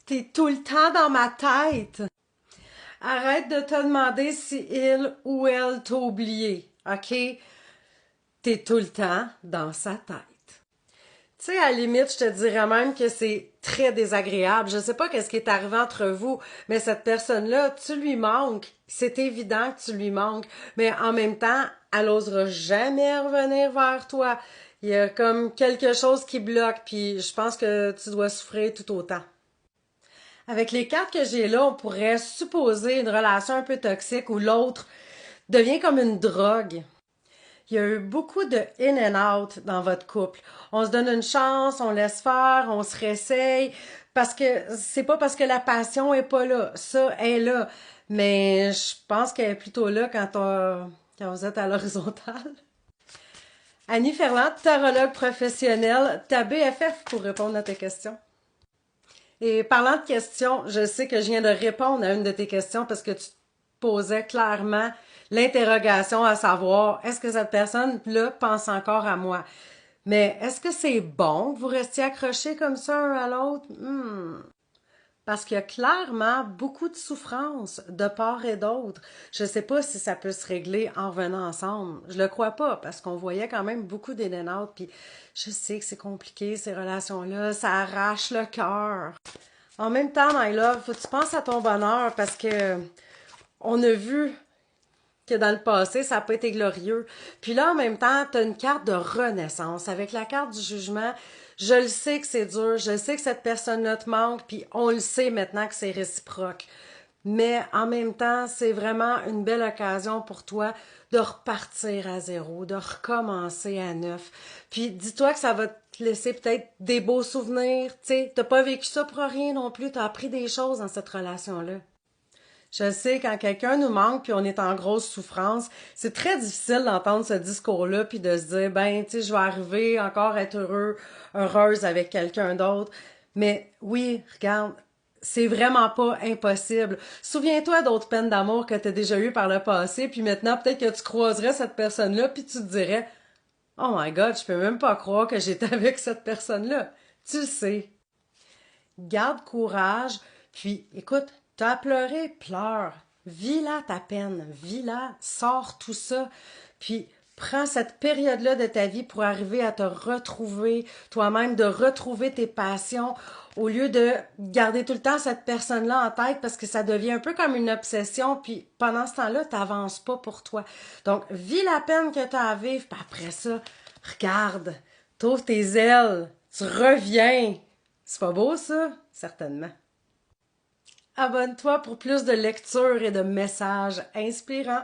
T'es tout le temps dans ma tête. Arrête de te demander si il ou elle t'a oublié, OK? T'es tout le temps dans sa tête. Tu sais, à la limite, je te dirais même que c'est très désagréable. Je sais pas qu'est-ce qui est arrivé entre vous, mais cette personne-là, tu lui manques. C'est évident que tu lui manques. Mais en même temps, elle osera jamais revenir vers toi. Il y a comme quelque chose qui bloque, puis je pense que tu dois souffrir tout autant. Avec les cartes que j'ai là, on pourrait supposer une relation un peu toxique où l'autre devient comme une drogue. Il y a eu beaucoup de in and out dans votre couple. On se donne une chance, on laisse faire, on se réessaye, parce que c'est pas parce que la passion est pas là. Ça est là. Mais je pense qu'elle est plutôt là quand vous êtes à l'horizontale. Annie Ferland, tarologue professionnelle, ta BFF pour répondre à tes questions. Et parlant de questions, je sais que je viens de répondre à une de tes questions parce que tu posais clairement l'interrogation à savoir est-ce que cette personne-là pense encore à moi? Mais est-ce que c'est bon que vous restiez accrochés comme ça un à l'autre? Parce qu'il y a clairement beaucoup de souffrance de part et d'autre. Je sais pas si ça peut se régler en revenant ensemble. Je le crois pas parce qu'on voyait quand même beaucoup d'éléments. Puis je sais que c'est compliqué ces relations-là, ça arrache le cœur. En même temps, my love, faut que tu penses à ton bonheur parce que on a vu que dans le passé, ça n'a pas été glorieux. Puis là, en même temps, tu as une carte de renaissance. Avec la carte du jugement, je le sais que c'est dur, je sais que cette personne-là te manque, puis on le sait maintenant que c'est réciproque. Mais en même temps, c'est vraiment une belle occasion pour toi de repartir à zéro, de recommencer à neuf. Puis dis-toi que ça va te laisser peut-être des beaux souvenirs, tu sais, t'as pas vécu ça pour rien non plus, t'as appris des choses dans cette relation-là. Je sais, quand quelqu'un nous manque puis on est en grosse souffrance, c'est très difficile d'entendre ce discours-là puis de se dire, ben, tu sais, je vais arriver encore à être heureuse avec quelqu'un d'autre. Mais oui, regarde, c'est vraiment pas impossible. Souviens-toi d'autres peines d'amour que tu as déjà eues par le passé, puis maintenant, peut-être que tu croiserais cette personne-là puis tu te dirais, oh my God, je peux même pas croire que j'étais avec cette personne-là. Tu le sais. Garde courage, puis écoute, t'as à pleurer, pleure. Vis-la ta peine, vis-la, sors tout ça, puis prends cette période-là de ta vie pour arriver à te retrouver toi-même, de retrouver tes passions, au lieu de garder tout le temps cette personne-là en tête parce que ça devient un peu comme une obsession, puis pendant ce temps-là, t'avances pas pour toi. Donc, vis la peine que t'as à vivre, puis après ça, regarde, t'ouvres tes ailes, tu reviens. C'est pas beau, ça? Certainement. Abonne-toi pour plus de lectures et de messages inspirants.